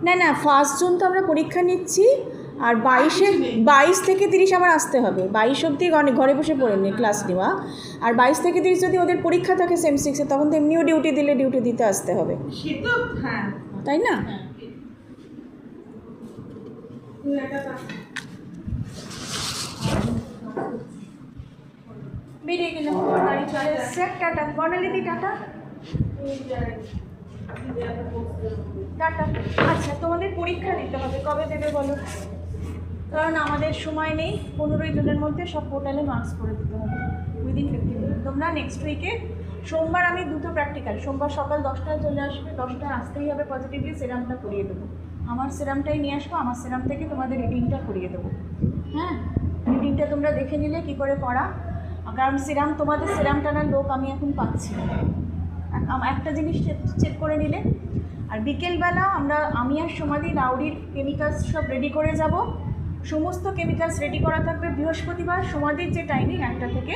না না, 1 জুন তো আমরা পরীক্ষা নিচ্ছি, আর 22 থেকে 30 আমার আসতে হবে। 22 অবধি ঘরে বসে পড়ে নি ক্লাস নেওয়া, আর 22 থেকে 30 যদি ওদের পরীক্ষা থাকে সেম 6-এ, তখন তো এমনিও ডিউটি দিলে ডিউটি দিতে আসতে হবে, তাই না? বেরিয়ে গেলাম, গাড়ি চলে এসছে। টাটা বর্ণালিদি, টাটা টাটা। আচ্ছা, তোমাদের পরীক্ষা দিতে হবে, কবে দেবে বলো? কারণ আমাদের সময় নেই, 15 জনের মধ্যে সব পোর্টালে মার্কস করে দিতে হবে উইদিন 15 মিনিট। তোমরা নেক্সট উইকে সোমবার আমি 2টো প্র্যাকটিক্যাল, সোমবার সকাল 10টায় চলে আসবে, 10টায় আসতেই হবে, পজিটিভলি সেরামটা করিয়ে দেবো। আমার সেরামটাই নিয়ে আসবো, আমার সেরাম থেকে তোমাদের রিডিংটা করিয়ে দেবো। হ্যাঁ, রিডিংটা তোমরা দেখে নিলে কী করে করা, কারণ সিরাম, তোমাদের সিরাম টানার লোক আমি এখন পাচ্ছি না। একটা জিনিস চেক করে নিলে, আর বিকেলবেলা আমি আর সমাধি লাউরির কেমিক্যালস সব রেডি করে যাব। সমস্ত কেমিক্যালস রেডি করা থাকবে। বৃহস্পতিবার সমাধির যে টাইমিং 1টা থেকে,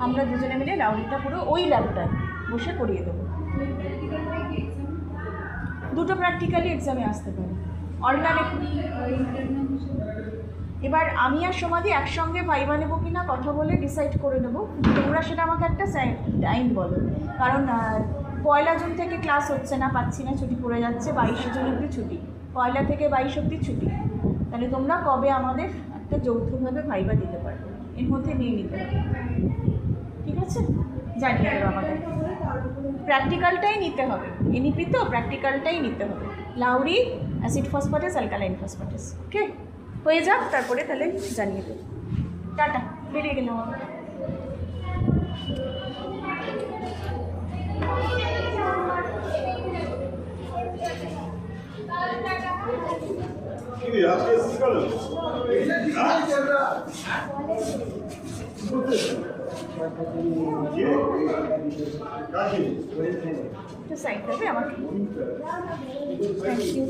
আমরা দুজনে মিলে লাউরিটা পুরো ওই ল্যাবটায় বসে করিয়ে দেবো। 2টো প্র্যাকটিক্যালি এক্সামে আসতে পারে, অল্টারনেট। এবার আমি আর সমাধি একসঙ্গে ভাইবা নেবো কিনা কথা বলে ডিসাইড করে নেবো। তোমরা সেটা আমাকে একটা টাইম বলো, কারণ 1 জুন থেকে ক্লাস হচ্ছে না, পাচ্ছি না, ছুটি পড়ে যাচ্ছে। 22 জুন অবধি ছুটি, 1 থেকে 22 অবধি ছুটি। তাহলে তোমরা কবে আমাদের একটা যৌথভাবে ভাইবা দিতে পারবে, এর মধ্যে নিয়ে নিতে হবে, ঠিক আছে? জানিয়ে দেবো আমাদের। প্র্যাকটিক্যালটাই নিতে হবে, এনইপি তো প্র্যাকটিক্যালটাই নিতে হবে। লাউরি, অ্যাসিড ফসফেটাস, অ্যালকালাইন ফসফেটাস, ওকে? হয়ে যাক, তারপরে তাহলে জানিয়ে দেবো। টাটা, বেরিয়ে গেলাম আমরা। একটু সাইড দেবে আমাকে, থ্যাংক ইউ।